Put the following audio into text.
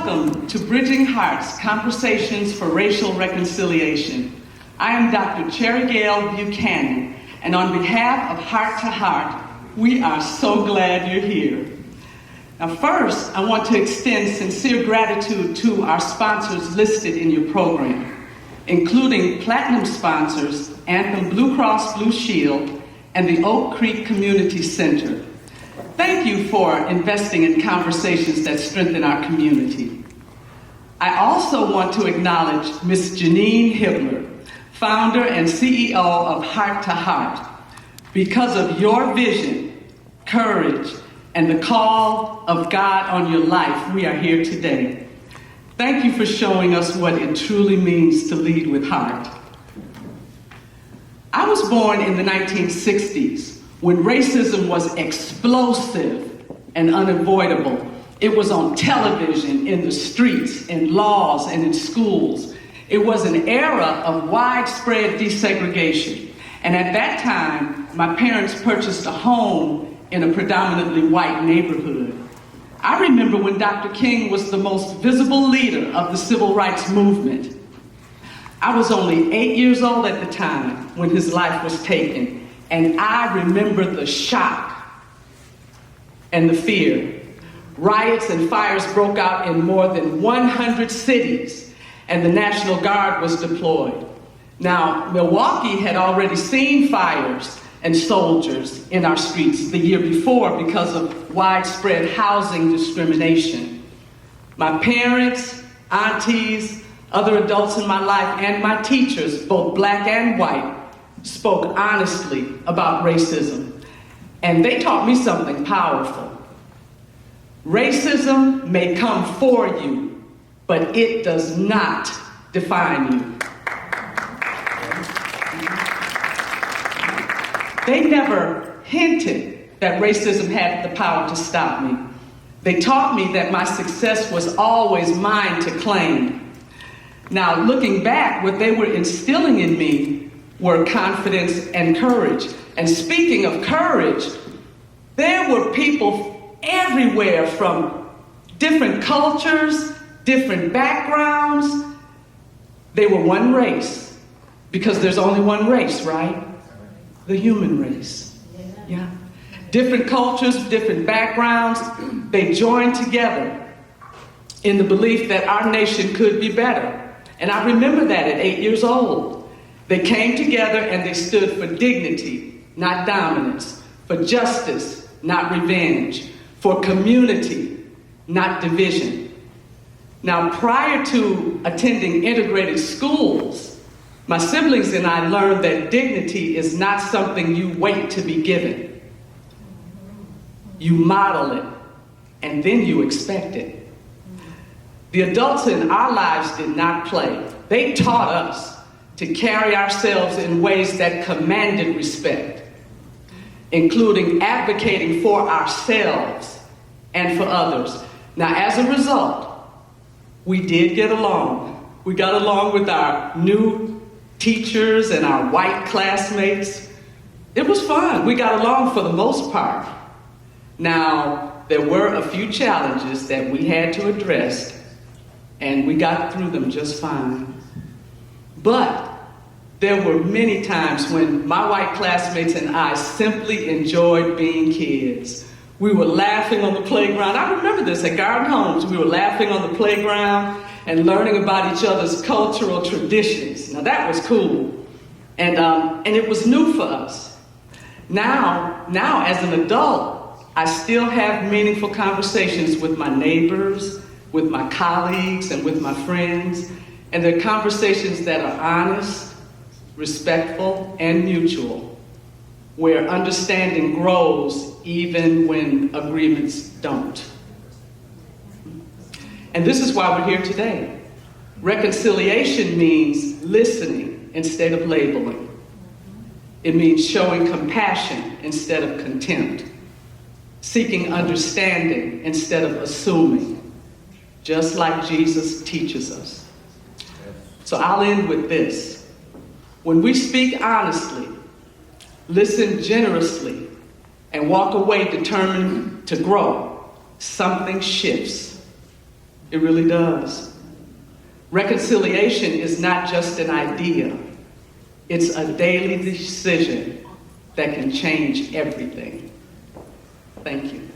Welcome to Bridging Hearts, Conversations for Racial Reconciliation. I am Dr. Cherigale Buchanan, and on behalf of Heart to Heart, we are so glad you're here. Now first, I want to extend sincere gratitude to our sponsors listed in your program, including Platinum sponsors Anthem Blue Cross Blue Shield and the Oak Creek Community Center. Thank you for investing in conversations that strengthen our community. I also want to acknowledge Ms. Genene Hibbler, founder and CEO of Heart to Heart. Because of your vision, courage, and the call of God on your life, we are here today. Thank you for showing us what it truly means to lead with heart. I was born in the 1960s. When racism was explosive and unavoidable. It was on television, in the streets, in laws, and in schools. It was an era of widespread desegregation. And at that time, my parents purchased a home in a predominantly white neighborhood. I remember when Dr. King was the most visible leader of the civil rights movement. I was only 8 years old at the time when his life was taken. And I remember the shock and the fear. Riots and fires broke out in more than 100 cities, and the National Guard was deployed. Now, Milwaukee had already seen fires and soldiers in our streets the year before because of widespread housing discrimination. My parents, aunties, other adults in my life, and my teachers, both black and white, spoke honestly about racism, and they taught me something powerful. Racism may come for you, but it does not define you. They never hinted that racism had the power to stop me. They taught me that my success was always mine to claim. Now, looking back, what they were instilling in me were confidence and courage. And speaking of courage, there were people everywhere from different cultures, different backgrounds. They were one race, because there's only one race, right? The human race. Yeah. Different cultures, different backgrounds, they joined together in the belief that our nation could be better. And I remember that at 8 years old. They came together and they stood for dignity, not dominance, for justice, not revenge, for community, not division. Now, prior to attending integrated schools, my siblings and I learned that dignity is not something you wait to be given. You model it, and then you expect it. The adults in our lives did not play. They taught us to carry ourselves in ways that commanded respect, including advocating for ourselves and for others. Now, as a result, we did get along. We got along with our new teachers and our white classmates. It was fun. We got along for the most part. Now, there were a few challenges that we had to address, and we got through them just fine. But there were many times when my white classmates and I simply enjoyed being kids. We were laughing on the playground. I remember this at Garden Homes. We were laughing on the playground and learning about each other's cultural traditions. Now that was cool. And it was new for us. Now as an adult, I still have meaningful conversations with my neighbors, with my colleagues, and with my friends. And they're conversations that are honest, respectful, and mutual, where understanding grows even when agreements don't. And this is why we're here today. Reconciliation means listening instead of labeling. It means showing compassion instead of contempt, seeking understanding instead of assuming, just like Jesus teaches us. So I'll end with this. When we speak honestly, listen generously, and walk away determined to grow, something shifts. It really does. Reconciliation is not just an idea. It's a daily decision that can change everything. Thank you.